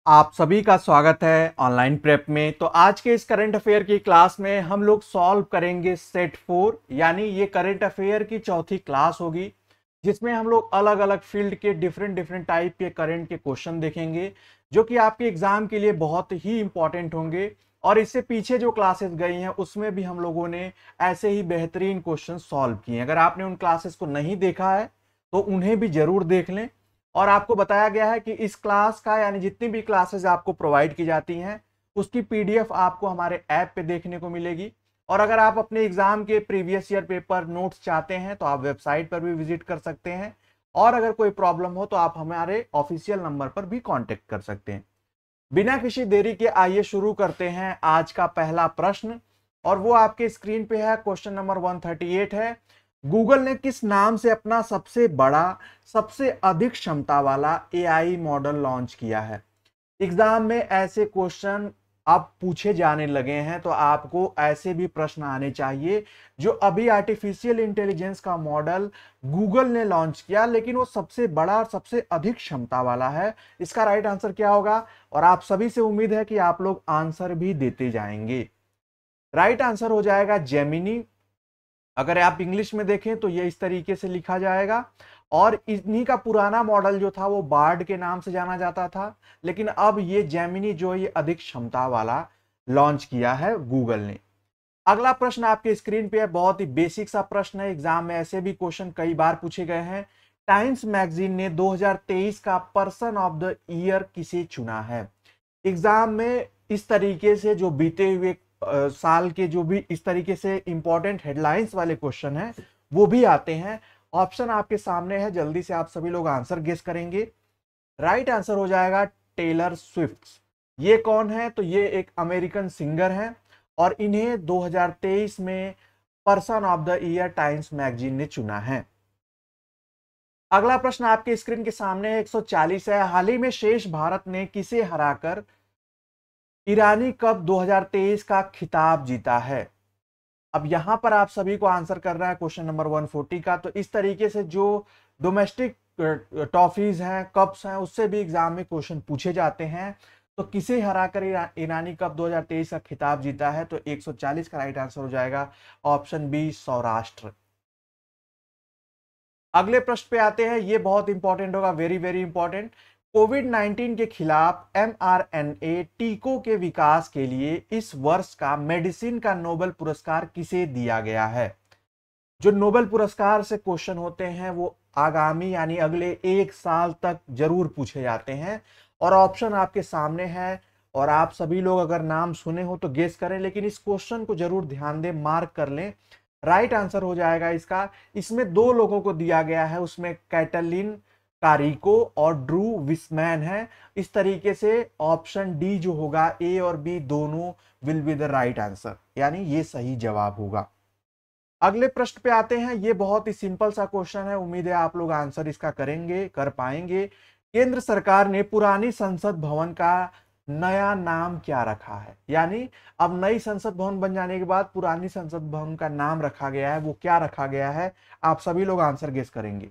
आप सभी का स्वागत है ऑनलाइन प्रेप में। तो आज के इस करंट अफेयर की क्लास में हम लोग सॉल्व करेंगे सेट 4, यानी ये करंट अफेयर की चौथी क्लास होगी, जिसमें हम लोग अलग अलग फील्ड के डिफरेंट डिफरेंट टाइप के करंट के क्वेश्चन देखेंगे, जो कि आपके एग्जाम के लिए बहुत ही इंपॉर्टेंट होंगे। और इससे पीछे जो क्लासेस गई हैं उसमें भी हम लोगों ने ऐसे ही बेहतरीन क्वेश्चन सॉल्व किए हैं। अगर आपने उन क्लासेस को नहीं देखा है तो उन्हें भी जरूर देख लें। और आपको बताया गया है कि इस क्लास का यानी जितनी भी क्लासेस आपको प्रोवाइड की जाती हैं उसकी पीडीएफ आपको हमारे ऐप पे देखने को मिलेगी। और अगर आप अपने एग्जाम के प्रीवियस ईयर पेपर नोट्स चाहते हैं तो आप वेबसाइट पर भी विजिट कर सकते हैं। और अगर कोई प्रॉब्लम हो तो आप हमारे ऑफिशियल नंबर पर भी कांटेक्ट कर सकते हैं। बिना किसी देरी के आइए शुरू करते हैं आज का पहला प्रश्न। और वो आपके स्क्रीन पे है, क्वेश्चन नंबर 138 है। गूगल ने किस नाम से अपना सबसे बड़ा, सबसे अधिक क्षमता वाला एआई मॉडल लॉन्च किया है? एग्जाम में ऐसे क्वेश्चन अब पूछे जाने लगे हैं, तो आपको ऐसे भी प्रश्न आने चाहिए जो अभी आर्टिफिशियल इंटेलिजेंस का मॉडल गूगल ने लॉन्च किया, लेकिन वो सबसे बड़ा और सबसे अधिक क्षमता वाला है। इसका राइट आंसर क्या होगा? और आप सभी से उम्मीद है कि आप लोग आंसर भी देते जाएंगे। राइट आंसर हो जाएगा जेमिनी। अगर आप इंग्लिश में देखें तो ये इस तरीके से लिखा जाएगा। और इन्हीं का पुराना मॉडल जो था वो बार्ड के नाम से जाना जाता था, लेकिन अब ये जेमिनी जो ये अधिक क्षमता वाला लॉन्च किया है गूगल ने। अगला प्रश्न आपके स्क्रीन पे है, बहुत ही बेसिक सा प्रश्न है, एग्जाम में ऐसे भी क्वेश्चन कई बार पूछे गए हैं। टाइम्स मैगजीन ने 2023 का पर्सन ऑफ द ईयर किसे चुना है? एग्जाम में इस तरीके से जो बीते हुए साल के जो भी इस तरीके से इंपॉर्टेंट हेडलाइंस वाले क्वेश्चन हैं वो भी आते हैं। ऑप्शन आपके सामने है, जल्दी से आप सभी लोग आंसर गेस करेंगे। राइट आंसर हो जाएगा टेलर स्विफ्ट। ये कौन है? तो ये एक अमेरिकन सिंगर है और इन्हें 2023 में person of the year times magazine ने चुना है। अगला प्रश्न आपके स्क्रीन के सामने है, 140 है। हाल ही में शेष भारत ने किसे हराकर ईरानी कप 2023 का खिताब जीता है? अब यहां पर आप सभी को आंसर करना है क्वेश्चन नंबर 140 का। तो इस तरीके से जो डोमेस्टिक ट्रॉफीज हैं, कप्स हैं, उससे भी एग्जाम में क्वेश्चन पूछे जाते हैं। तो किसे हराकर ईरानी कप 2023 का खिताब जीता है? तो 140 का राइट आंसर हो जाएगा ऑप्शन बी, सौराष्ट्र। अगले प्रश्न पे आते हैं, ये बहुत इंपॉर्टेंट होगा, वेरी वेरी इंपॉर्टेंट। कोविड-19 के खिलाफ एमआरएनए टीकों के विकास के लिए इस वर्ष का मेडिसिन का नोबेल पुरस्कार किसे दिया गया है? जो नोबेल पुरस्कार से क्वेश्चन होते हैं वो आगामी यानी अगले एक साल तक जरूर पूछे जाते हैं। और ऑप्शन आपके सामने है, और आप सभी लोग अगर नाम सुने हो तो गेस करें, लेकिन इस क्वेश्चन को जरूर ध्यान दें, मार्क कर लें। राइट आंसर हो जाएगा इसका, इसमें दो लोगों को दिया गया है, उसमें कैटलिन कारिको और ड्रू विस्मैन है। इस तरीके से ऑप्शन डी जो होगा, ए और बी दोनों will be the right answer, यानी ये सही जवाब होगा। अगले प्रश्न पे आते हैं, ये बहुत ही सिंपल सा क्वेश्चन है, उम्मीद है आप लोग आंसर इसका करेंगे, कर पाएंगे। केंद्र सरकार ने पुरानी संसद भवन का नया नाम क्या रखा है? यानी अब नई संसद भवन बन जाने के बाद पुरानी संसद भवन का नाम रखा गया है, वो क्या रखा गया है? आप सभी लोग आंसर गेस करेंगे।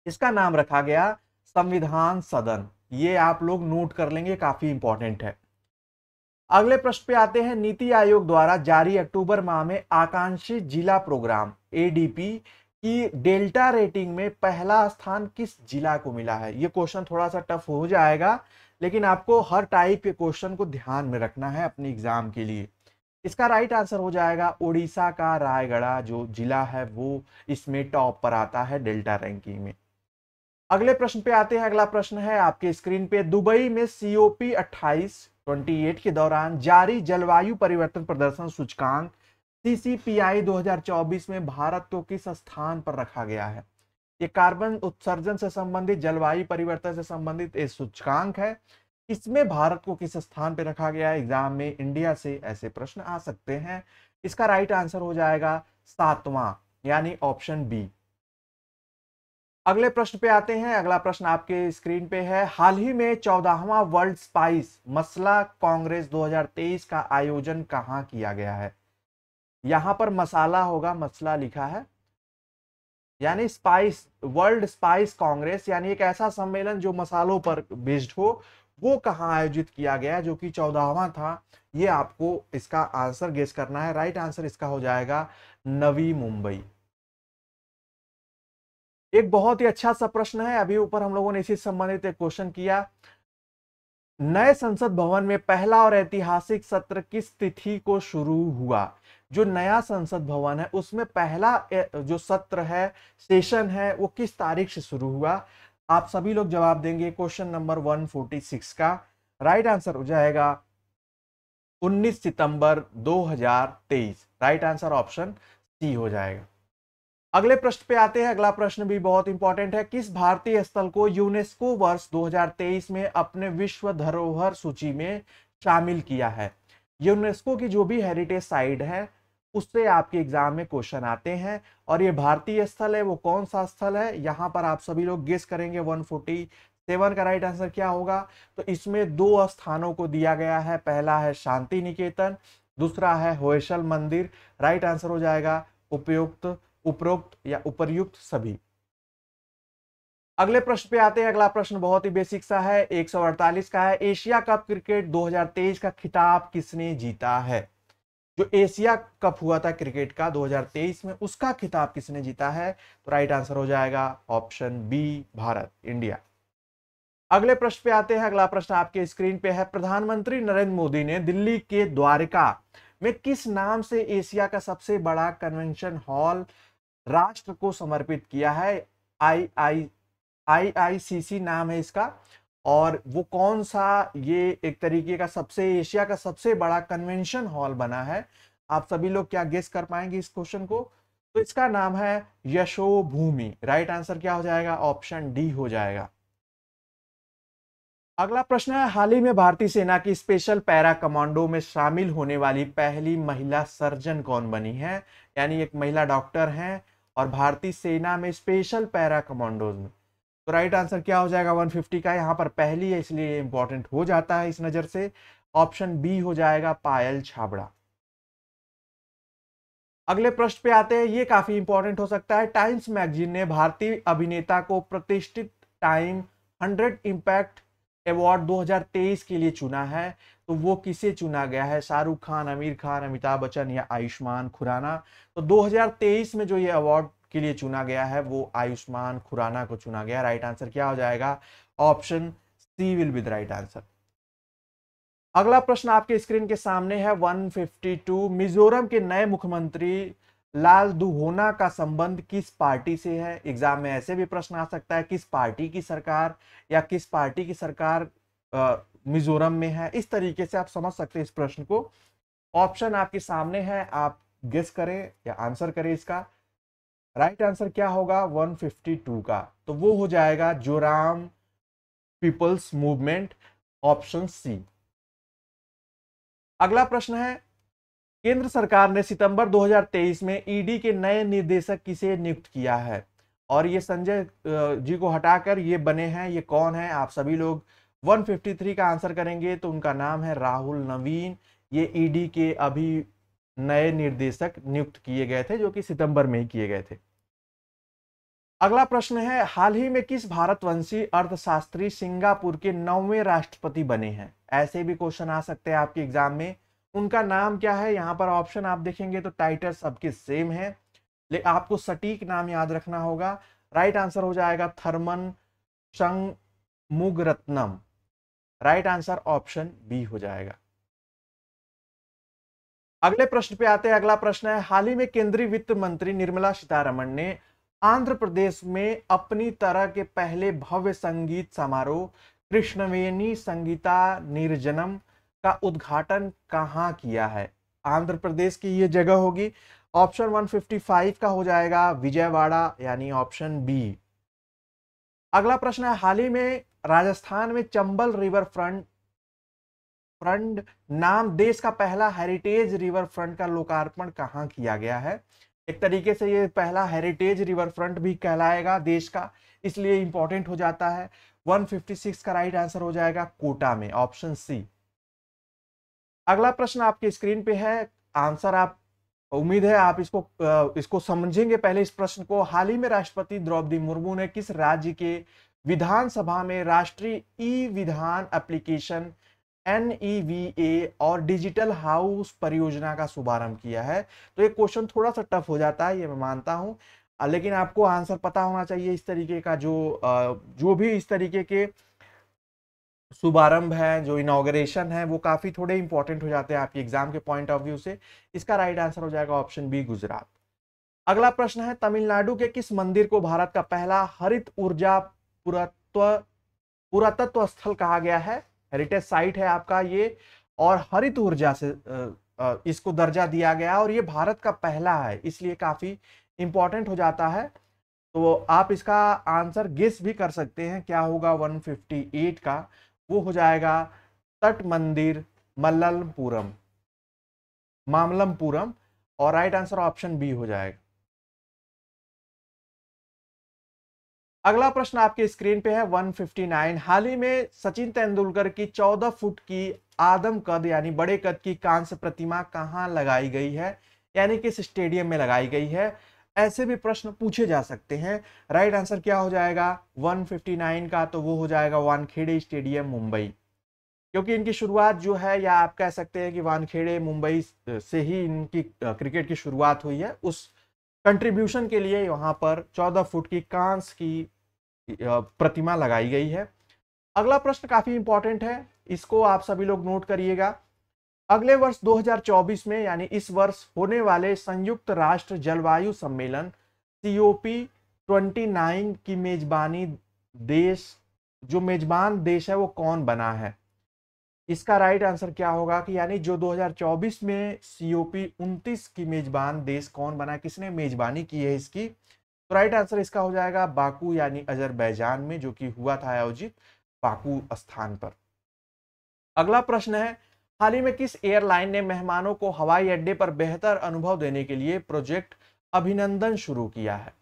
इसका नाम रखा गया संविधान सदन। ये आप लोग नोट कर लेंगे, काफी इंपॉर्टेंट है। अगले प्रश्न पे आते हैं, नीति आयोग द्वारा जारी अक्टूबर माह में आकांक्षी जिला प्रोग्राम एडीपी की डेल्टा रेटिंग में पहला स्थान किस जिला को मिला है? ये क्वेश्चन थोड़ा सा टफ हो जाएगा, लेकिन आपको हर टाइप के क्वेश्चन को ध्यान में रखना है अपने एग्जाम के लिए। इसका राइट आंसर हो जाएगा ओडिशा का रायगढ़ जो जिला है वो इसमें टॉप पर आता है डेल्टा रैंकिंग में। अगले प्रश्न पे आते हैं, अगला प्रश्न है आपके स्क्रीन पे, दुबई में सीओपी 28 के दौरान जारी जलवायु परिवर्तन प्रदर्शन सूचकांक सीसीपीआई 2024 में भारत को किस स्थान पर रखा गया है? ये कार्बन उत्सर्जन से संबंधित, जलवायु परिवर्तन से संबंधित ये सूचकांक है, इसमें भारत को किस स्थान पर रखा गया है? एग्जाम में इंडिया से ऐसे प्रश्न आ सकते हैं। इसका राइट आंसर हो जाएगा 7वां, यानी ऑप्शन बी। अगले प्रश्न पे आते हैं, अगला प्रश्न आपके स्क्रीन पे है, हाल ही में 14वां वर्ल्ड स्पाइस मसला कांग्रेस 2023 का आयोजन कहां किया गया है? यहां पर मसाला होगा, मसला लिखा है, यानी स्पाइस, वर्ल्ड स्पाइस कांग्रेस, यानी एक ऐसा सम्मेलन जो मसालों पर बेस्ड हो, वो कहाँ आयोजित किया गया जो कि 14वां था, ये आपको इसका आंसर गेस करना है। राइट आंसर इसका हो जाएगा नवी मुंबई। एक बहुत ही अच्छा सा प्रश्न है, अभी ऊपर हम लोगों ने इसी से संबंधित एक क्वेश्चन किया। नए संसद भवन में पहला और ऐतिहासिक सत्र किस तिथि को शुरू हुआ? जो नया संसद भवन है उसमें पहला जो सत्र है, सेशन है, वो किस तारीख से शुरू हुआ? आप सभी लोग जवाब देंगे क्वेश्चन नंबर 146 का। राइट आंसर हो जाएगा 19 सितंबर 2023। राइट आंसर ऑप्शन सी हो जाएगा। अगले प्रश्न पे आते हैं। अगला प्रश्न भी बहुत इंपॉर्टेंट है। किस भारतीय स्थल को यूनेस्को वर्ष 2023 में अपने विश्व धरोहर सूची में शामिल किया है? यूनेस्को की जो भी हेरिटेज साइट है उससे आपके एग्जाम में क्वेश्चन आते हैं, और ये भारतीय स्थल है, वो कौन सा स्थल है यहां पर आप सभी लोग गेस करेंगे। 147 का राइट आंसर क्या होगा? तो इसमें दो स्थानों को दिया गया है, पहला है शांति निकेतन, दूसरा है होयसल मंदिर। राइट आंसर हो जाएगा उपयुक्त, उपरोक्त या उपर्युक्त सभी। अगले प्रश्न पे आते हैं। अगला प्रश्न बहुत ही बेसिक सा है, 148 का है। एशिया कप क्रिकेट 2023 का खिताब किसने जीता है? जो एशिया कप हुआ था क्रिकेट का 2023 में, उसका खिताब किसने जीता है? तो राइट आंसर हो जाएगा ऑप्शन बी, भारत, इंडिया। अगले प्रश्न पे आते हैं। अगला प्रश्न आपके स्क्रीन पे है। प्रधानमंत्री नरेंद्र मोदी ने दिल्ली के द्वारका में किस नाम से एशिया का सबसे बड़ा कन्वेंशन हॉल राष्ट्र को समर्पित किया है? IICC नाम है इसका, और वो कौन सा, ये एक तरीके का सबसे एशिया का सबसे बड़ा कन्वेंशन हॉल बना है? आप सभी लोग क्या गेस कर पाएंगे इस क्वेश्चन को? तो इसका नाम है यशोभूमि। राइट आंसर क्या हो जाएगा? ऑप्शन डी हो जाएगा। अगला प्रश्न है। हाल ही में भारतीय सेना की स्पेशल पैरा कमांडो में शामिल होने वाली पहली महिला सर्जन कौन बनी है? यानी एक महिला डॉक्टर हैं और भारतीय सेना में स्पेशल पैरा कमांडोज में। तो राइट आंसर क्या हो जाएगा? 150 का, यहां पर पहली है इसलिए इंपॉर्टेंट हो जाता है इस नजर से। ऑप्शन बी हो जाएगा पायल छाबड़ा। अगले प्रश्न पे आते हैं। ये काफी इंपॉर्टेंट हो सकता है। टाइम्स मैगजीन ने भारतीय अभिनेता को प्रतिष्ठित टाइम 100 इम्पैक्ट अवार्ड 2023 के लिए चुना है, तो वो किसे चुना गया है? शाहरुख खान, आमिर खान, अमिताभ बच्चन या आयुष्मान खुराना? तो 2023 में जो ये अवार्ड के लिए चुना गया है वो आयुष्मान खुराना को चुना गया। राइट आंसर क्या हो जाएगा? Option C will be the right answer. अगला प्रश्न आपके स्क्रीन के सामने है। 152, मिजोरम के नए मुख्यमंत्री लालदुहोना का संबंध किस पार्टी से है? एग्जाम में ऐसे भी प्रश्न आ सकता है, किस पार्टी की सरकार या किस पार्टी की सरकार मिजोरम में है? इस तरीके से आप समझ सकते हैं इस प्रश्न को। ऑप्शन आपके सामने है, आप गेस करें या आंसर करें इसका। राइट आंसर क्या होगा 152 का? तो वो हो जाएगा Zoram People's Movement, option C. अगला प्रश्न है। केंद्र सरकार ने सितंबर 2023 में ईडी के नए निदेशक किसे नियुक्त किया है? और ये संजय जी को हटाकर ये बने हैं, ये कौन है? आप सभी लोग 153 का आंसर करेंगे तो उनका नाम है राहुल नवीन। ये ईडी के अभी नए निर्देशक नियुक्त किए गए थे, जो कि सितंबर में ही किए गए थे। अगला प्रश्न है। हाल ही में किस भारतवंशी अर्थशास्त्री सिंगापुर के 9वें राष्ट्रपति बने हैं? ऐसे भी क्वेश्चन आ सकते हैं आपके एग्जाम में। उनका नाम क्या है? यहां पर ऑप्शन आप देखेंगे तो टाइटल सबके सेम है, लेकिन आपको सटीक नाम याद रखना होगा। राइट आंसर हो जाएगा Tharman Shanmugaratnam. Right answer option B हो जाएगा। अगले प्रश्न पे आते हैं। अगला प्रश्न है। हाल ही में केंद्रीय वित्त मंत्री निर्मला सीतारमण ने आंध्र प्रदेश में अपनी तरह के पहले भव्य संगीत समारोह कृष्णवेणी संगीता निर्जनम का उद्घाटन कहां किया है? आंध्र प्रदेश की ये जगह होगी। ऑप्शन 155 का हो जाएगा विजयवाड़ा, यानी ऑप्शन बी। अगला प्रश्न है। हाल ही में राजस्थान में चंबल रिवर फ्रंट नाम देश का पहला हेरिटेज रिवर फ्रंट का लोकार्पण कहां किया गया है? एक तरीके से ये पहला हेरिटेज रिवर फ्रंट भी कहलाएगा देश का, इसलिए इंपॉर्टेंट हो जाता है। 156 का राइट आंसर हो जाएगा कोटा में, ऑप्शन सी। अगला प्रश्न आपके स्क्रीन पे है। आंसर आप, उम्मीद है आप इसको समझेंगे। पहले इस प्रश्न को। हाल ही में राष्ट्रपति द्रौपदी मुर्मू ने किस राज्य के विधानसभा में राष्ट्रीय ई विधान एप्लीकेशन NEVA और डिजिटल हाउस परियोजना का शुभारंभ किया है? तो ये क्वेश्चन थोड़ा सा टफ हो जाता है, ये मैं मानता हूं, लेकिन आपको आंसर पता होना चाहिए। इस तरीके का जो भी इस तरीके के शुभारंभ है, जो इनॉग्रेशन है, वो काफी थोड़े इंपॉर्टेंट हो जाते हैं आपके एग्जाम के पॉइंट ऑफ व्यू से। इसका राइट आंसर हो जाएगा ऑप्शन बी, गुजरात। अगला प्रश्न है, तमिलनाडु के किस मंदिर को भारत का पहला हरित ऊर्जा पुरातत्व पुरातत्व स्थल कहा गया है? हेरिटेज साइट है आपका ये, और हरित ऊर्जा से इसको दर्जा दिया गया, और ये भारत का पहला है, इसलिए काफी इंपॉर्टेंट हो जाता है। तो आप इसका आंसर गेस भी कर सकते हैं क्या होगा 158 का, वो हो जाएगा तट मंदिर मल्लपुरम, मामल्लपुरम, और राइट आंसर ऑप्शन बी हो जाएगा। अगला प्रश्न आपके स्क्रीन पे है 159। हाल ही में सचिन तेंदुलकर की 14 फुट की आदम कद यानी बड़े कद की कांस्य प्रतिमा कहां लगाई गई है, यानी किस स्टेडियम में लगाई गई है? ऐसे भी प्रश्न पूछे जा सकते हैं। राइट आंसर क्या हो जाएगा 159 का? तो वो हो जाएगा वानखेड़े स्टेडियम, मुंबई, क्योंकि इनकी शुरुआत जो है, या आप कह सकते हैं कि वानखेड़े मुंबई से ही इनकी क्रिकेट की शुरुआत हुई है। उस कंट्रीब्यूशन के लिए वहां पर 14 फुट की कांस्य की प्रतिमा लगाई गई है। अगला प्रश्न काफी इंपॉर्टेंट है, इसको आप सभी लोग नोट करिएगा। अगले वर्ष 2024 में, यानी इस वर्ष होने वाले संयुक्त राष्ट्र जलवायु सम्मेलन COP29 की मेजबानी देश, जो मेजबान देश है वो कौन बना है? इसका राइट आंसर क्या होगा कि यानी जो 2024 में COP29 की मेजबान देश कौन बना है, किसने मेजबानी की है इसकी? तो राइट आंसर इसका हो जाएगा बाकू, यानी अजरबैजान में, जो कि हुआ था आयोजित बाकू स्थान पर। अगला प्रश्न है, हाल ही में किस एयरलाइन ने मेहमानों को हवाई अड्डे पर बेहतर अनुभव देने के लिए प्रोजेक्ट अभिनंदन शुरू किया है?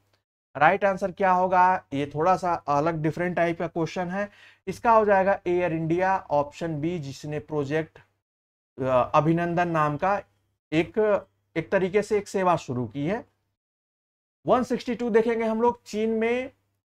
राइट आंसर क्या होगा? ये थोड़ा सा अलग डिफरेंट टाइप का क्वेश्चन है। इसका हो जाएगा एयर इंडिया, ऑप्शन बी, जिसने प्रोजेक्ट अभिनंदन नाम का एक एक तरीके से एक सेवा शुरू की है। 162 देखेंगे हम लोग, चीन में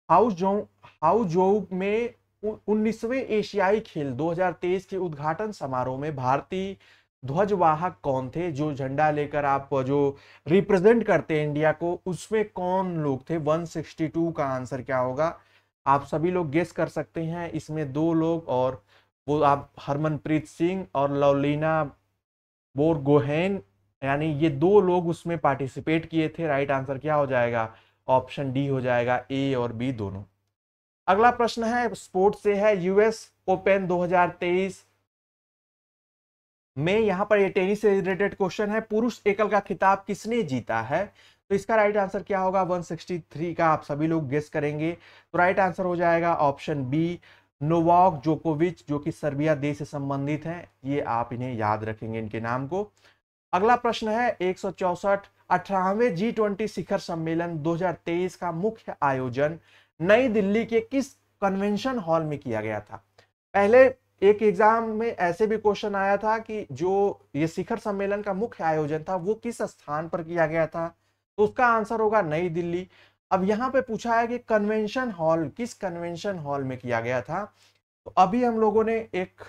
हाउजोउ में 19वें एशियाई खेल 2023 के उद्घाटन समारोह में भारतीय ध्वजवाहक कौन थे? जो झंडा लेकर आप जो रिप्रेजेंट करते हैं इंडिया को, उसमें कौन लोग थे? 162 का आंसर क्या होगा? आप सभी लोग गेस कर सकते हैं। इसमें दो लोग, और वो आप हरमनप्रीत सिंह और लवलीना बोरगोहेन, यानी ये दो लोग उसमें पार्टिसिपेट किए थे। राइट आंसर क्या हो जाएगा? ऑप्शन डी हो जाएगा, ए और बी दोनों। अगला प्रश्न है स्पोर्ट्स से है, यूएस ओपन 2023 में, यहां पर ये टेनिस से रिलेटेड क्वेश्चन है, पुरुष एकल का खिताब किसने जीता है? तो इसका राइट आंसर क्या होगा 163 का? आप सभी लोग गेस करेंगे। तो राइट आंसर हो जाएगा ऑप्शन बी, नोवाक जोकोविच, जो कि सर्बिया देश से संबंधित हैं। ये आप इन्हें याद रखेंगे, इनके नाम को। अगला प्रश्न है 164, 18वें G20 शिखर सम्मेलन 2023 का मुख्य आयोजन नई दिल्ली के किस कन्वेंशन हॉल में किया गया था? पहले एक एग्जाम में ऐसे भी क्वेश्चन आया था कि जो ये शिखर सम्मेलन का मुख्य आयोजन था वो किस स्थान पर किया गया था, तो उसका आंसर होगा नई दिल्ली। अब यहाँ पे पूछा है कि कन्वेंशन हॉल, किस कन्वेंशन हॉल में किया गया था? तो अभी हम लोगों ने एक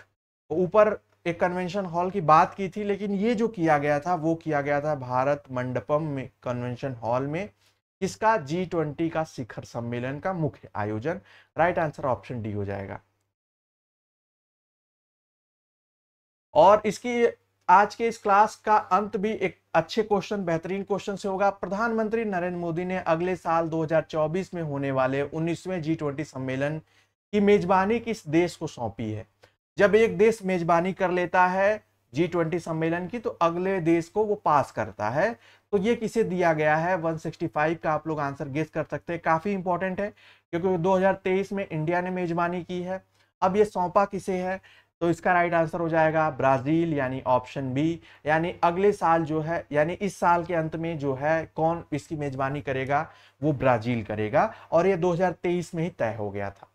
ऊपर एक कन्वेंशन हॉल की बात की थी, लेकिन ये जो किया गया था वो किया गया था भारत मंडपम में, कन्वेंशन हॉल में, किसका? G20 का शिखर सम्मेलन का मुख्य आयोजन। राइट आंसर ऑप्शन डी हो जाएगा। और इसकी आज के इस क्लास का अंत भी एक अच्छे क्वेश्चन, बेहतरीन क्वेश्चन से होगा। प्रधानमंत्री नरेंद्र मोदी ने अगले साल 2024 में होने वाले 19वें G20 सम्मेलन की मेजबानी किस देश को सौंपी है? जब एक देश मेजबानी कर लेता है G20 सम्मेलन की, तो अगले देश को वो पास करता है। तो ये किसे दिया गया है? 165 का आप लोग आंसर गेस कर सकते हैं। काफी इंपॉर्टेंट है, क्योंकि 2023 में इंडिया ने मेजबानी की है। अब ये सौंपा किसे है? तो इसका राइट आंसर हो जाएगा ब्राजील, यानी ऑप्शन बी। यानी अगले साल जो है, यानी इस साल के अंत में जो है, कौन इसकी मेजबानी करेगा? वो ब्राजील करेगा, और ये 2023 में ही तय हो गया था।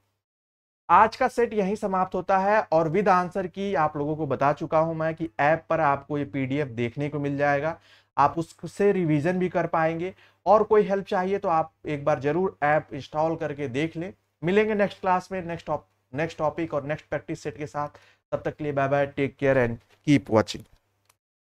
आज का सेट यहीं समाप्त होता है, और विद आंसर की आप लोगों को बता चुका हूं मैं कि ऐप पर आपको ये PDF देखने को मिल जाएगा, आप उससे रिवीजन भी कर पाएंगे। और कोई हेल्प चाहिए तो आप एक बार जरूर ऐप इंस्टॉल करके देख लें, मिलेंगे नेक्स्ट क्लास में नेक्स्ट टॉपिक और नेक्स्ट प्रैक्टिस सेट के साथ। तब तक के लिए bye bye, take care and keep watching.